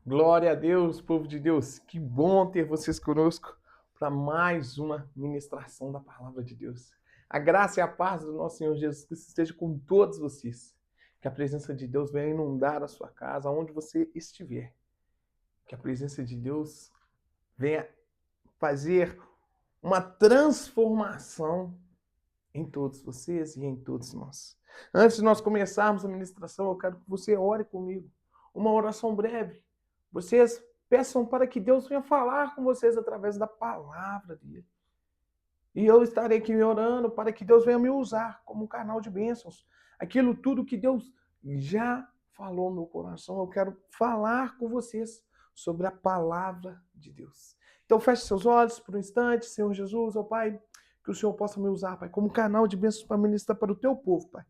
Glória a Deus, povo de Deus. Que bom ter vocês conosco para mais uma ministração da palavra de Deus. A graça e a paz do nosso Senhor Jesus Cristo esteja com todos vocês. Que a presença de Deus venha inundar a sua casa, onde você estiver. Que a presença de Deus venha fazer uma transformação em todos vocês e em todos nós. Antes de nós começarmos a ministração, eu quero que você ore comigo. Uma oração breve. Vocês peçam para que Deus venha falar com vocês através da palavra dele. E eu estarei aqui orando para que Deus venha me usar como um canal de bênçãos. Aquilo tudo que Deus já falou no meu coração, eu quero falar com vocês sobre a palavra de Deus. Então feche seus olhos por um instante, Senhor Jesus, ó Pai, que o Senhor possa me usar, Pai, como canal de bênçãos para ministrar para o teu povo, Pai.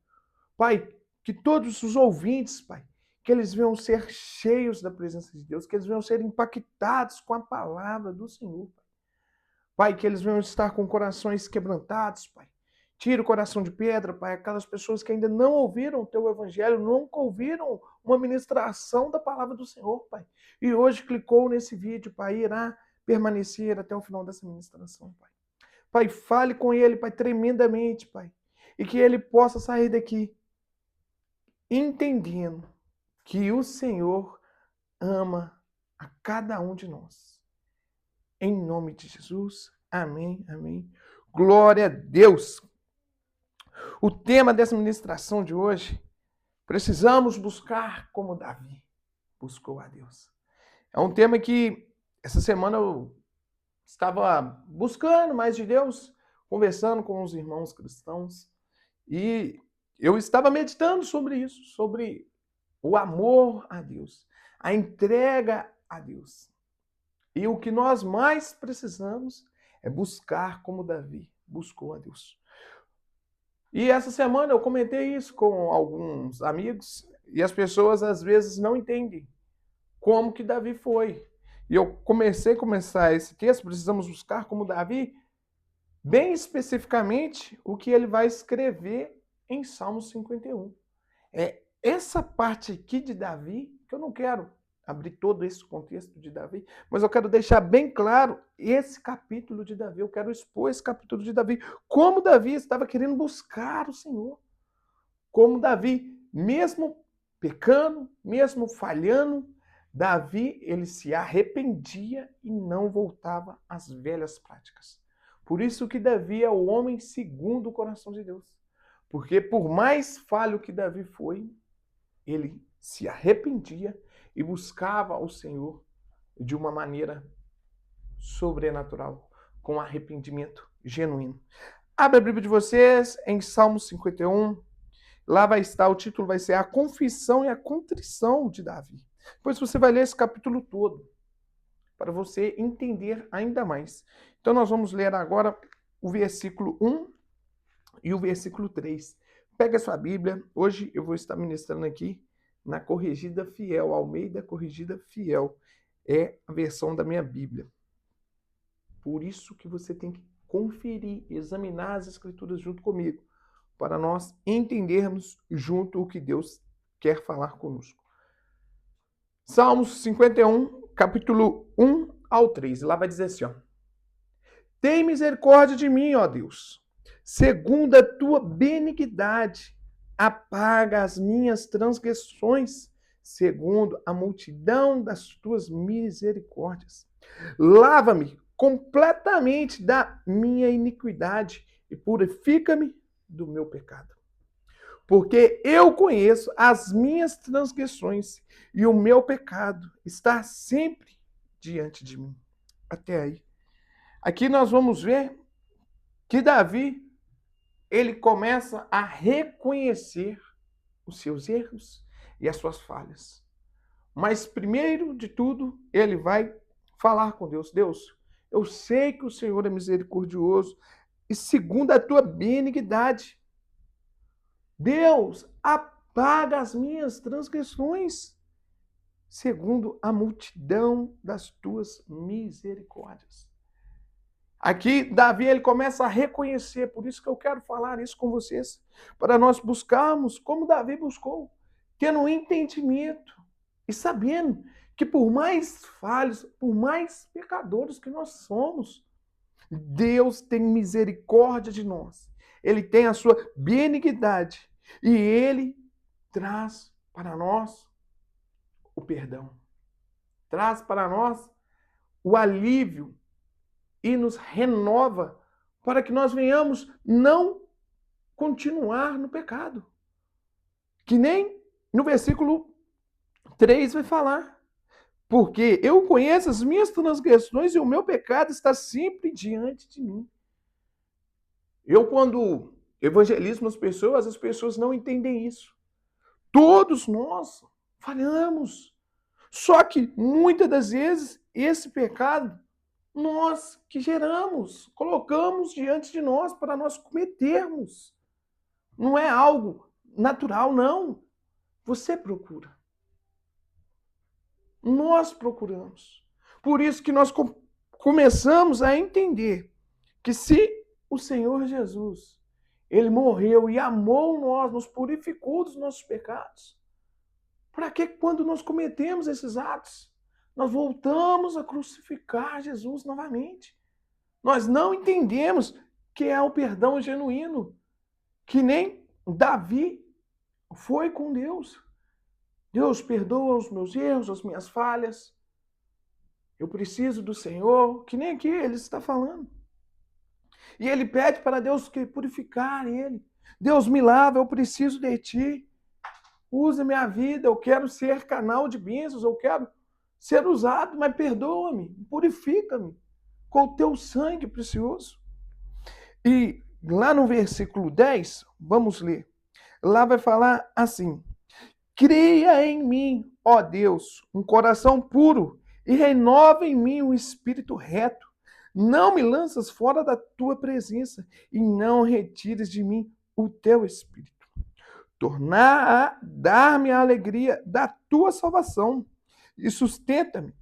Pai, que todos os ouvintes, Pai, que eles venham ser cheios da presença de Deus, que eles venham ser impactados com a palavra do Senhor, Pai. Pai, que eles venham estar com corações quebrantados, Pai. Tira o coração de pedra, Pai, aquelas pessoas que ainda não ouviram o Teu Evangelho, nunca ouviram uma ministração da palavra do Senhor, Pai. E hoje clicou nesse vídeo, Pai, irá permanecer até o final dessa ministração, Pai. Pai, fale com ele, Pai, tremendamente, Pai. E que ele possa sair daqui entendendo que o Senhor ama a cada um de nós. Em nome de Jesus, amém, amém. Glória a Deus. O tema dessa ministração de hoje, precisamos buscar como Davi buscou a Deus. É um tema que essa semana eu estava buscando mais de Deus, conversando com os irmãos cristãos, e eu estava meditando sobre isso, sobre o amor a Deus, a entrega a Deus. E o que nós mais precisamos é buscar como Davi buscou a Deus. E essa semana eu comentei isso com alguns amigos e as pessoas às vezes não entendem como que Davi foi. E eu começar esse texto, precisamos buscar como Davi, bem especificamente o que ele vai escrever em Salmo 51. É essa parte aqui de Davi, que eu não quero abrir todo esse contexto de Davi, mas eu quero deixar bem claro esse capítulo de Davi, eu quero expor esse capítulo de Davi, como Davi estava querendo buscar o Senhor, como Davi, mesmo pecando, mesmo falhando, Davi, ele se arrependia e não voltava às velhas práticas. Por isso que Davi é o homem segundo o coração de Deus. Porque por mais falho que Davi foi, ele se arrependia e buscava o Senhor de uma maneira sobrenatural, com arrependimento genuíno. Abre a Bíblia de vocês em Salmo 51. Lá vai estar, o título vai ser A Confissão e a Contrição de Davi. Depois você vai ler esse capítulo todo, para você entender ainda mais. Então nós vamos ler agora o versículo 1 e o versículo 3. Pega a sua Bíblia, hoje eu vou estar ministrando aqui na Corrigida Fiel, Almeida Corrigida Fiel. É a versão da minha Bíblia. Por isso que você tem que conferir, examinar as Escrituras junto comigo, para nós entendermos junto o que Deus quer falar conosco. Salmos 51, capítulo 1 ao 3. Lá vai dizer assim, ó. Tem misericórdia de mim, ó Deus. Segundo a tua benignidade, apaga as minhas transgressões, segundo a multidão das tuas misericórdias. Lava-me completamente da minha iniquidade e purifica-me do meu pecado. Porque eu conheço as minhas transgressões e o meu pecado está sempre diante de mim. Até aí. Aqui nós vamos ver que Davi, ele começa a reconhecer os seus erros e as suas falhas. Mas primeiro de tudo, ele vai falar com Deus. Deus, eu sei que o Senhor é misericordioso e segundo a tua benignidade. Deus, apaga as minhas transgressões, segundo a multidão das tuas misericórdias. Aqui, Davi, ele começa a reconhecer, por isso que eu quero falar isso com vocês, para nós buscarmos como Davi buscou, tendo um entendimento e sabendo que por mais falhos, por mais pecadores que nós somos, Deus tem misericórdia de nós. Ele tem a sua benignidade e Ele traz para nós o perdão. Traz para nós o alívio e nos renova para que nós venhamos não continuar no pecado. Que nem no versículo 3 vai falar. Porque eu conheço as minhas transgressões e o meu pecado está sempre diante de mim. Eu, quando evangelizo as pessoas não entendem isso. Todos nós falhamos. Só que, muitas das vezes, esse pecado, nós que geramos, colocamos diante de nós para nós cometermos. Não é algo natural, não. Você procura. Nós procuramos. Por isso que nós começamos a entender que se o Senhor Jesus, Ele morreu e amou nós, nos purificou dos nossos pecados, para que quando nós cometemos esses atos, nós voltamos a crucificar Jesus novamente? Nós não entendemos que é o perdão genuíno, que nem Davi foi com Deus. Deus, perdoa os meus erros, as minhas falhas. Eu preciso do Senhor, que nem aqui ele está falando. E ele pede para Deus que purificar ele. Deus, me lava, eu preciso de ti. Usa minha vida, eu quero ser canal de bênçãos, eu quero ser usado, mas perdoa-me, purifica-me com o teu sangue precioso. E lá no versículo 10, vamos ler. Lá vai falar assim: cria em mim, ó Deus, um coração puro e renova em mim um espírito reto. Não me lanças fora da tua presença e não retires de mim o teu espírito. Tornar a dar-me a alegria da tua salvação e sustenta-me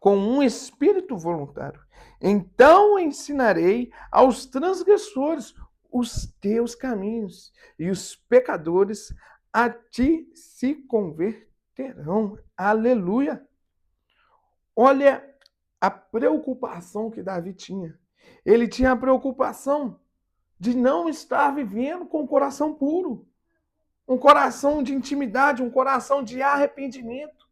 com um espírito voluntário. Então ensinarei aos transgressores os teus caminhos e os pecadores a ti se converterão. Aleluia! Olha a preocupação que Davi tinha. Ele tinha a preocupação de não estar vivendo com o coração puro. Um coração de intimidade, um coração de arrependimento.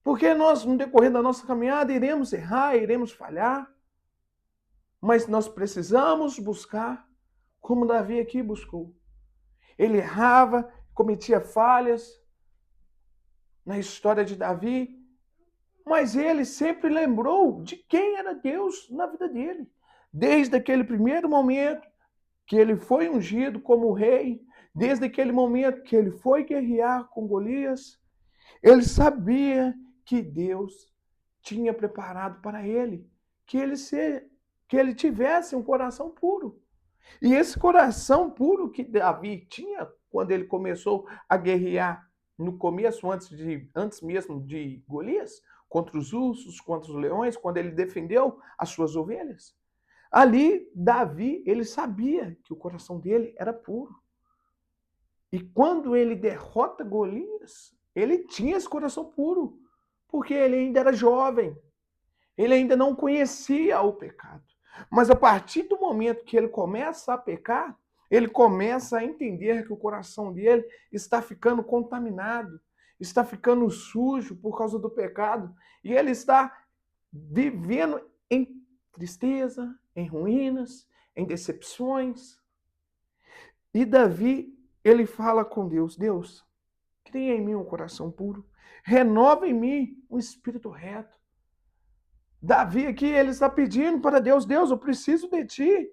Porque nós, no decorrer da nossa caminhada, iremos errar, iremos falhar. Mas nós precisamos buscar como Davi aqui buscou. Ele errava, cometia falhas na história de Davi, mas ele sempre lembrou de quem era Deus na vida dele. Desde aquele primeiro momento que ele foi ungido como rei, desde aquele momento que ele foi guerrear com Golias, ele sabia que Deus tinha preparado para ele, que ele tivesse um coração puro. E esse coração puro que Davi tinha quando ele começou a guerrear no começo, antes mesmo de Golias, contra os ursos, contra os leões, quando ele defendeu as suas ovelhas. Ali, Davi, ele sabia que o coração dele era puro. E quando ele derrota Golias, ele tinha esse coração puro, porque ele ainda era jovem. Ele ainda não conhecia o pecado. Mas a partir do momento que ele começa a pecar, ele começa a entender que o coração dele está ficando contaminado, está ficando sujo por causa do pecado, e ele está vivendo em tristeza, em ruínas, em decepções. E Davi, ele fala com Deus: Deus, cria em mim um coração puro, renova em mim um espírito reto. Davi aqui, ele está pedindo para Deus: Deus, eu preciso de ti.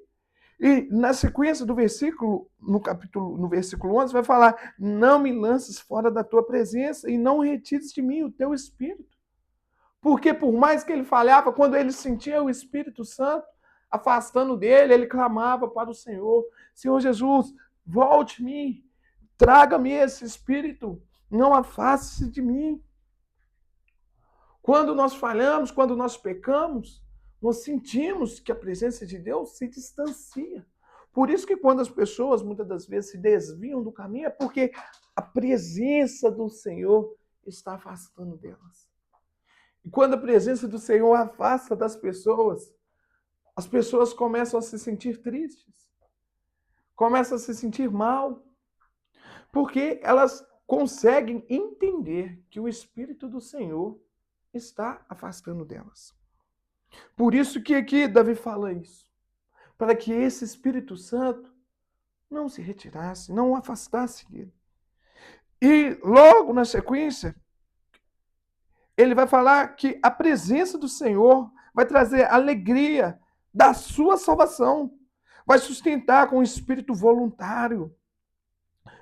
E na sequência do versículo, no versículo 11, vai falar: não me lances fora da tua presença e não retires de mim o teu espírito. Porque por mais que ele falhava, quando ele sentia o Espírito Santo afastando dele, ele clamava para o Senhor: Senhor Jesus, volte-me, traga-me esse espírito, não afaste-se de mim. Quando nós falhamos, quando nós pecamos, nós sentimos que a presença de Deus se distancia. Por isso que quando as pessoas, muitas das vezes, se desviam do caminho, é porque a presença do Senhor está afastando delas. E quando a presença do Senhor afasta das pessoas, as pessoas começam a se sentir tristes, começam a se sentir mal, porque elas conseguem entender que o Espírito do Senhor está afastando delas. Por isso que aqui Davi fala isso, para que esse Espírito Santo não se retirasse, não o afastasse dele. E logo na sequência, ele vai falar que a presença do Senhor vai trazer alegria da sua salvação, vai sustentar com o espírito voluntário.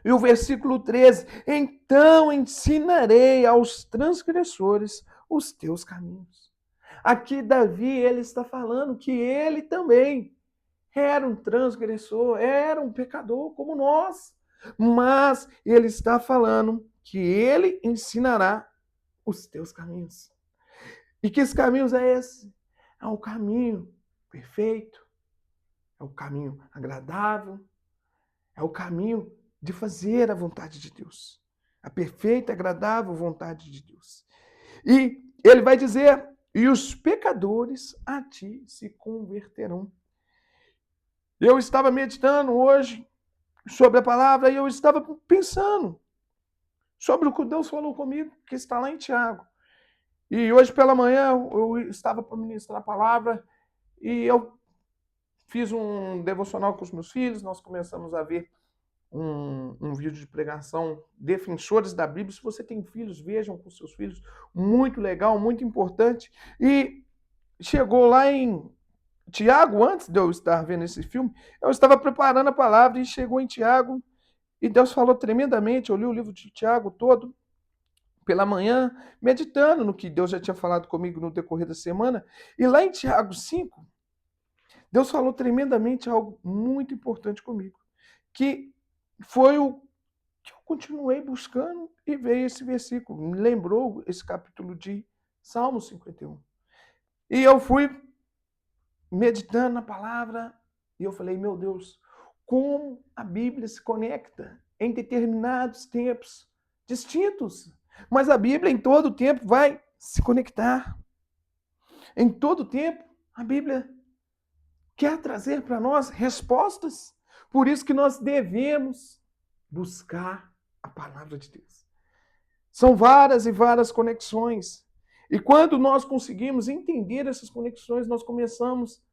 E o versículo 13: então ensinarei aos transgressores os teus caminhos. Aqui Davi, ele está falando que ele também era um transgressor, era um pecador como nós. Mas ele está falando que ele ensinará os teus caminhos. E que caminhos é esse? É o caminho perfeito, é o caminho agradável, é o caminho de fazer a vontade de Deus. A perfeita, agradável vontade de Deus. E ele vai dizer, e os pecadores a ti se converterão. Eu estava meditando hoje sobre a palavra e eu estava pensando sobre o que Deus falou comigo, que está lá em Tiago. E hoje pela manhã eu estava para ministrar a palavra e eu fiz um devocional com os meus filhos, nós começamos a ver um vídeo de pregação, Defensores da Bíblia. Se você tem filhos, vejam com seus filhos, muito legal, muito importante. E chegou lá em Tiago, antes de eu estar vendo esse filme, eu estava preparando a palavra e chegou em Tiago e Deus falou tremendamente. Eu li o livro de Tiago todo pela manhã, meditando no que Deus já tinha falado comigo no decorrer da semana. E lá em Tiago 5, Deus falou tremendamente algo muito importante comigo, que foi o que eu continuei buscando e veio esse versículo, me lembrou esse capítulo de Salmo 51. E eu fui meditando na palavra e eu falei, meu Deus, como a Bíblia se conecta em determinados tempos distintos. Mas a Bíblia em todo tempo vai se conectar. Em todo tempo, a Bíblia quer trazer para nós respostas. Por isso que nós devemos buscar a palavra de Deus. São várias e várias conexões. E quando nós conseguimos entender essas conexões, nós começamos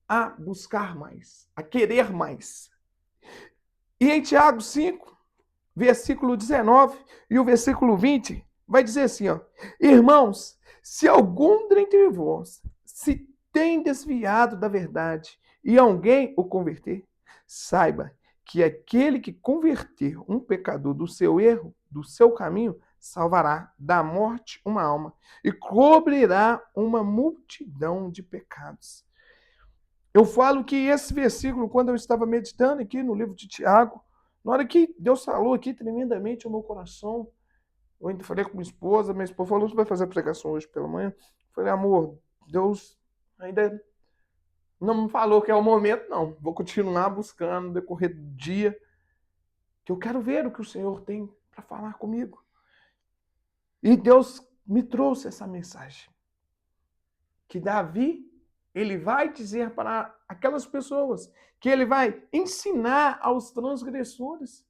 a buscar mais, a querer mais. E em Tiago 5, versículo 19 e o versículo 20, vai dizer assim, ó: irmãos, se algum dentre vós se tem desviado da verdade e alguém o converter, saiba que aquele que converter um pecador do seu erro, do seu caminho, salvará da morte uma alma e cobrirá uma multidão de pecados. Eu falo que esse versículo, quando eu estava meditando aqui no livro de Tiago, na hora que Deus falou aqui tremendamente ao meu coração, eu ainda falei com minha esposa falou, você vai fazer a pregação hoje pela manhã? Eu falei, amor, Deus ainda não me falou que é o momento, não. Vou continuar buscando no decorrer do dia, que eu quero ver o que o Senhor tem para falar comigo. E Deus me trouxe essa mensagem, que Davi, ele vai dizer para aquelas pessoas, que ele vai ensinar aos transgressores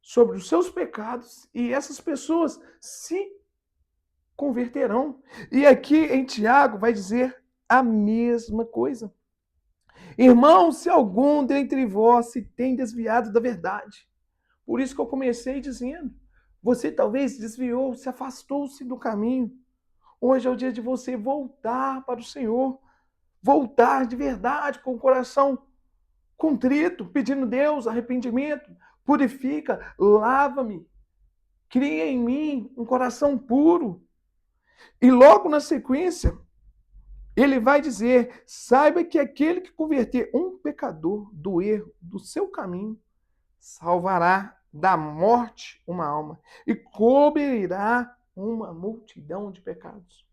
sobre os seus pecados, e essas pessoas se converterão. E aqui em Tiago vai dizer a mesma coisa. Irmãos, se algum dentre vós se tem desviado da verdade, por isso que eu comecei dizendo, você talvez desviou, se afastou-se do caminho. Hoje é o dia de você voltar para o Senhor, voltar de verdade, com o coração contrito, pedindo a Deus arrependimento, purifica, lava-me, cria em mim um coração puro. E logo na sequência, ele vai dizer, saiba que aquele que converter um pecador do erro, do seu caminho, salvará da morte uma alma e cobrirá uma multidão de pecados.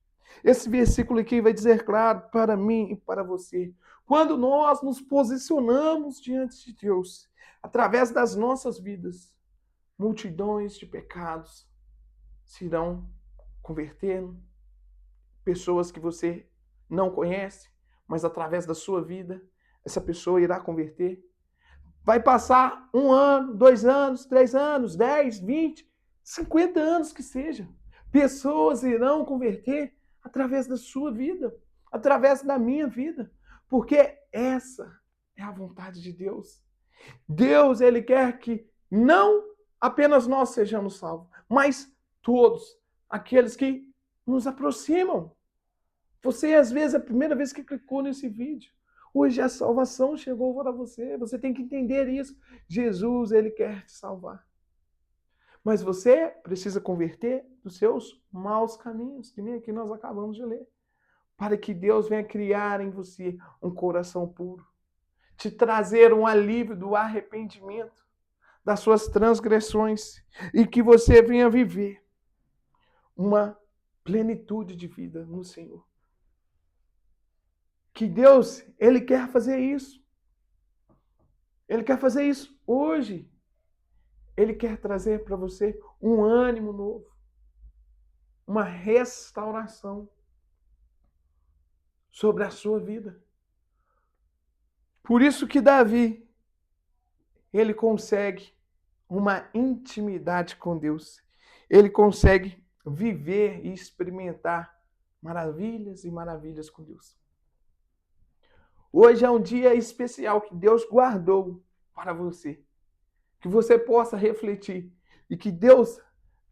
Esse versículo aqui vai dizer claro para mim e para você. Quando nós nos posicionamos diante de Deus, através das nossas vidas, multidões de pecados se irão convertendo pessoas que você não conhece, mas através da sua vida, essa pessoa irá converter. Vai passar 1 ano, 2 anos, 3 anos, 10, 20, 50 anos que seja. Pessoas irão converter através da sua vida, através da minha vida, porque essa é a vontade de Deus. Deus, ele quer que não apenas nós sejamos salvos, mas todos aqueles que nos aproximam. Você, às vezes, é a primeira vez que clicou nesse vídeo. Hoje a salvação chegou para você. Você tem que entender isso. Jesus, ele quer te salvar. Mas você precisa converter dos seus maus caminhos, que nem aqui nós acabamos de ler. Para que Deus venha criar em você um coração puro. Te trazer um alívio do arrependimento das suas transgressões. E que você venha viver uma plenitude de vida no Senhor. Que Deus, ele quer fazer isso. Ele quer fazer isso hoje. Ele quer trazer para você um ânimo novo. Uma restauração sobre a sua vida. Por isso que Davi, ele consegue uma intimidade com Deus. Ele consegue viver e experimentar maravilhas e maravilhas com Deus. Hoje é um dia especial que Deus guardou para você. Que você possa refletir e que Deus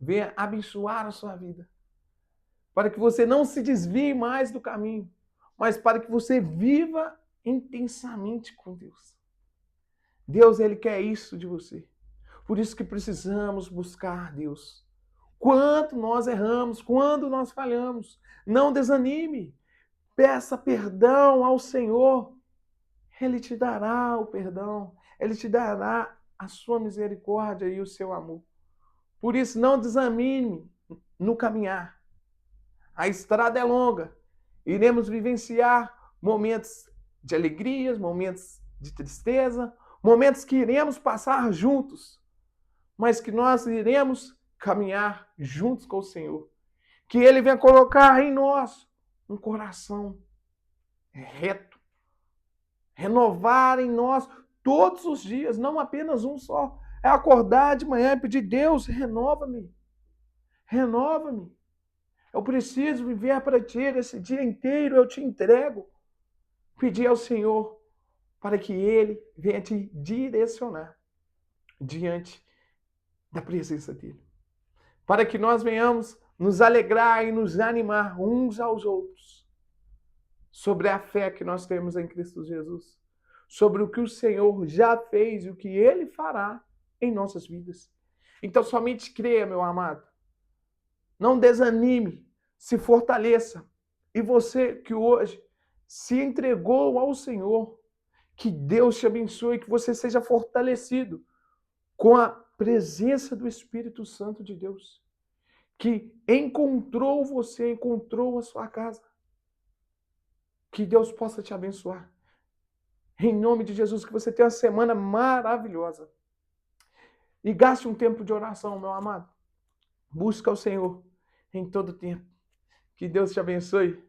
venha abençoar a sua vida. Para que você não se desvie mais do caminho, mas para que você viva intensamente com Deus. Deus, ele quer isso de você. Por isso que precisamos buscar Deus. Quanto nós erramos, quando nós falhamos, não desanime. Peça perdão ao Senhor. Ele te dará o perdão. Ele te dará a sua misericórdia e o seu amor. Por isso, não desanime no caminhar. A estrada é longa. Iremos vivenciar momentos de alegrias, momentos de tristeza, momentos que iremos passar juntos, mas que nós iremos caminhar juntos com o Senhor. Que Ele venha colocar em nós um coração reto, renovar em nós todos os dias, não apenas um só. É acordar de manhã e pedir, Deus, renova-me, renova-me. Eu preciso viver para ti esse dia inteiro, eu te entrego. Pedir ao Senhor para que Ele venha te direcionar diante da presença dEle. Para que nós venhamos nos alegrar e nos animar uns aos outros sobre a fé que nós temos em Cristo Jesus, sobre o que o Senhor já fez e o que Ele fará em nossas vidas. Então somente creia, meu amado. Não desanime, se fortaleça. E você que hoje se entregou ao Senhor, que Deus te abençoe, que você seja fortalecido com a presença do Espírito Santo de Deus, que encontrou você, encontrou a sua casa. Que Deus possa te abençoar. Em nome de Jesus, que você tenha uma semana maravilhosa. E gaste um tempo de oração, meu amado. Busca o Senhor em todo tempo. Que Deus te abençoe.